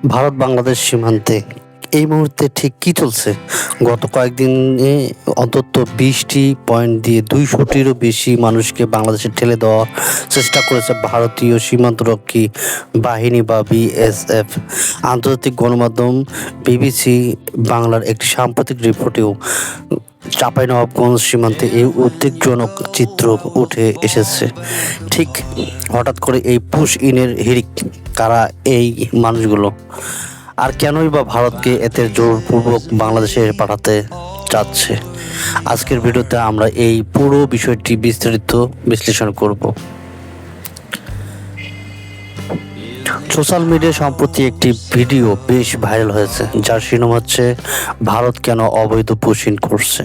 ভারত বাংলাদেশ সীমান্তে এই মুহূর্তে ঠিক কি চলছে? গত কয়েকদিনে অন্তত ২০টি পয়েন্ট দিয়ে ২০০টিরও বেশি মানুষকে বাংলাদেশে ঠেলে দেওয়ার চেষ্টা করেছে ভারতীয় সীমান্তরক্ষী বাহিনী বা বিএসএফ। আন্তর্জাতিক গণমাধ্যম বিবিসি বাংলার একটি সাম্প্রতিক রিপোর্টেও চাঁপাইনবাবগঞ্জ সীমান্তে এই উদ্বেগজনক চিত্র উঠে এসেছে। ঠিক হঠাৎ করে এই পুশ ইনের হিড়িক কারা এই মানুষগুলো, আর কেনই বা ভারতকে এতে জোরপূর্বক বাংলাদেশে পাঠাতে চাচ্ছে? আজকের ভিডিওতে আমরা এই পুরো বিষয়টি বিস্তারিত বিশ্লেষণ করব। সোশ্যাল মিডিয়ায় সম্প্রতি একটি ভিডিও বেশ ভাইরাল হয়েছে, যার শিরোনাম হচ্ছে ভারত কেন অবৈধ পুশিং করছে।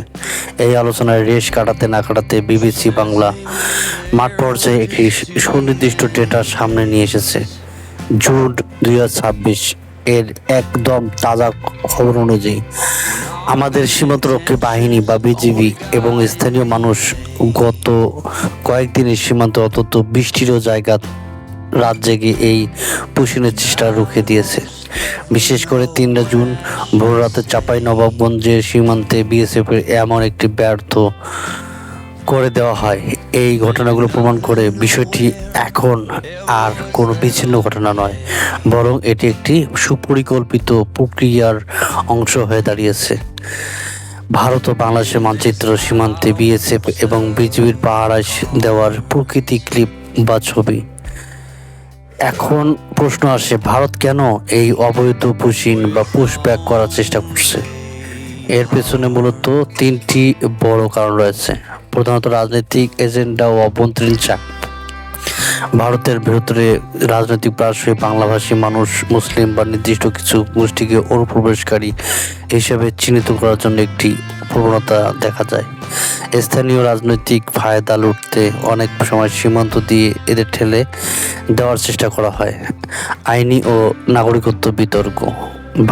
এই আলোচনায় রেশ কাটাতে না কাটাতে বিবিসি বাংলা মাঠ পর্যায়ে একটি সুনির্দিষ্ট ডেটা সামনে নিয়ে এসেছে। জুন 2026 এর একদম তাজা খবর অনুযায়ী আমাদের সীমান্তরক্ষী বাহিনী বা বিজিবি এবং স্থানীয় মানুষ গত কয়েকদিনে সীমান্তে অন্তত 20টিরও জায়গা রাত জেগে এই পুশিনের চেষ্টা রুখে দিয়েছে। বিশেষ করে 3 জুন ভোররাতে চাঁপাইনবাবগঞ্জের সীমান্তে বিএসএফের এমন একটি ব্যর্থ করে দেওয়া হয়। এই ঘটনাগুলো প্রমাণ করে বিষয়টি এখন আর কোনো বিচ্ছিন্ন ঘটনা নয়, বরং এটি একটি সুপরিকল্পিত প্রক্রিয়ার অংশ হয়ে দাঁড়িয়েছে। ভারত ও বাংলাদেশের মানচিত্র সীমান্তে বিএসএফ এবং বিজিবির পাহারা দেওয়ার প্রকৃতি ক্লিপ বা ছবি। এখন প্রশ্ন আসে, ভারত কেন এই অবৈধ পুশিং বা পুশব্যাক করার চেষ্টা করছে? এর পেছনে মূলত 3টি বড় কারণ রয়েছে। প্রধানত রাজনৈতিক এজেন্ডা ও অভ্যন্তরীণ চাপ। ভারতের ভেতরে রাজনৈতিক প্রায়শই বাংলাভাষী মানুষ, মুসলিম বা নির্দিষ্ট কিছু গোষ্ঠীকে অনুপ্রবেশকারী হিসেবে চিহ্নিত করার জন্য একটি প্রবণতা দেখা যায়। স্থানীয় রাজনৈতিক ফায়দা লুটতে অনেক সময় সীমান্ত দিয়ে এদের ঠেলে দেওয়ার চেষ্টা করা হয়। আইনি ও নাগরিকত্ব বিতর্ক।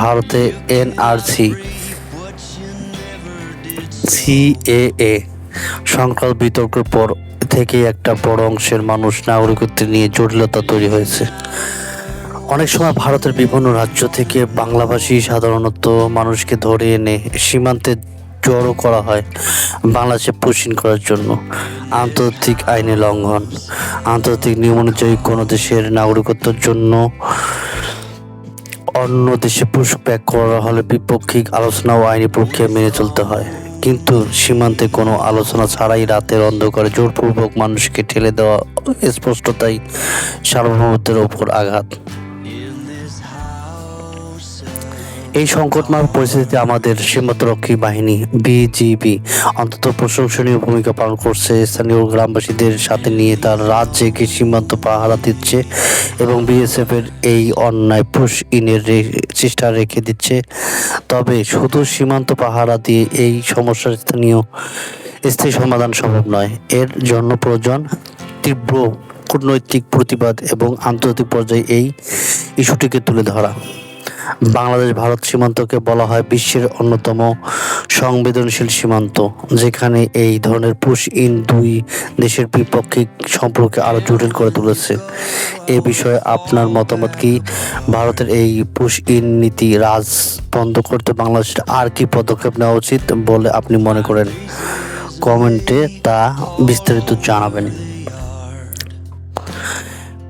ভারতে এনআরসি, সিএএ সংক্রান্ত বিতর্কের পর থেকে একটা বড় অংশের মানুষ নাগরিকত্ব নিয়ে জটিলতা তৈরি হয়েছে। অনেক সময় ভারতের বিভিন্ন রাজ্য থেকে বাংলাভাষী সাধারণত মানুষকে ধরে এনে সীমান্তে জড়ো করা হয় বাংলাদেশে পুশিং করার জন্য। আন্তর্জাতিক আইনে লঙ্ঘন। আন্তর্জাতিক নিয়ম অনুযায়ী কোনো দেশের নাগরিকত্বের জন্য অন্য দেশে পুশব্যাক করা হলে দ্বিপাক্ষিক আলোচনা ও আইনি প্রক্রিয়া মেনে চলতে হয়। কিন্তু সীমান্তে কোনো আলোচনা ছাড়াই রাতের অন্ধকারে জোরপূর্বক মানুষকে ঠেলে দেওয়া স্পষ্টতাই সার্বভৌমত্বের ওপর আঘাত। এই সংকটময় পরিস্থিতিতে আমাদের সীমান্তরক্ষী বাহিনী বিজিবি অন্তত প্রশংসনীয় ভূমিকা পালন করছে। স্থানীয় গ্রামবাসীদের সাথে নিয়ে তার রাত জেগে সীমান্ত পাহারা দিচ্ছে এবং বিএসএফ এর এই অন্যায় পুশ ইনের চেষ্টা রেখে দিচ্ছে। তবে শুধু সীমান্ত পাহারা দিয়ে এই সমস্যার স্থায়ী সমাধান সম্ভব নয়। এর জন্য প্রয়োজন তীব্র কূটনৈতিক প্রতিবাদ এবং আন্তর্জাতিক পর্যায়ে এই ইস্যুটিকে তুলে ধরা। বাংলাদেশ ভারত সীমান্তকে বলা হয় বিশ্বের অন্যতম সংবেদনশীল সীমান্ত, যেখানে এই ধরনের পুশ ইন দুই দেশের দ্বিপাক্ষিক সম্পর্কে আরো জটিল করে তুলেছে। এ বিষয়ে আপনার মতামত কি? ভারতের এই পুশ ইন নীতি রাজ বন্ধ করতে বাংলাদেশের আর কি পদক্ষেপ নেওয়া উচিত বলে আপনি মনে করেন? কমেন্টে তা বিস্তারিত জানাবেন।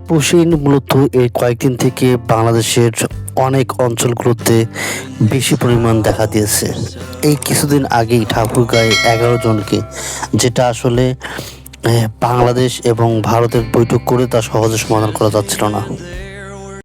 পুশিং মূলত এই কয়েকদিন থেকে বাংলাদেশের অনেক অঞ্চলগুলোতে বেশি পরিমাণ দেখা দিয়েছে। এই কিছুদিন আগেই ঠাকুরগাঁয়ে 11 জনকে, যেটা আসলে বাংলাদেশ এবং ভারতের বৈঠক করে তা সহজে সমাধান করা যাচ্ছিল না।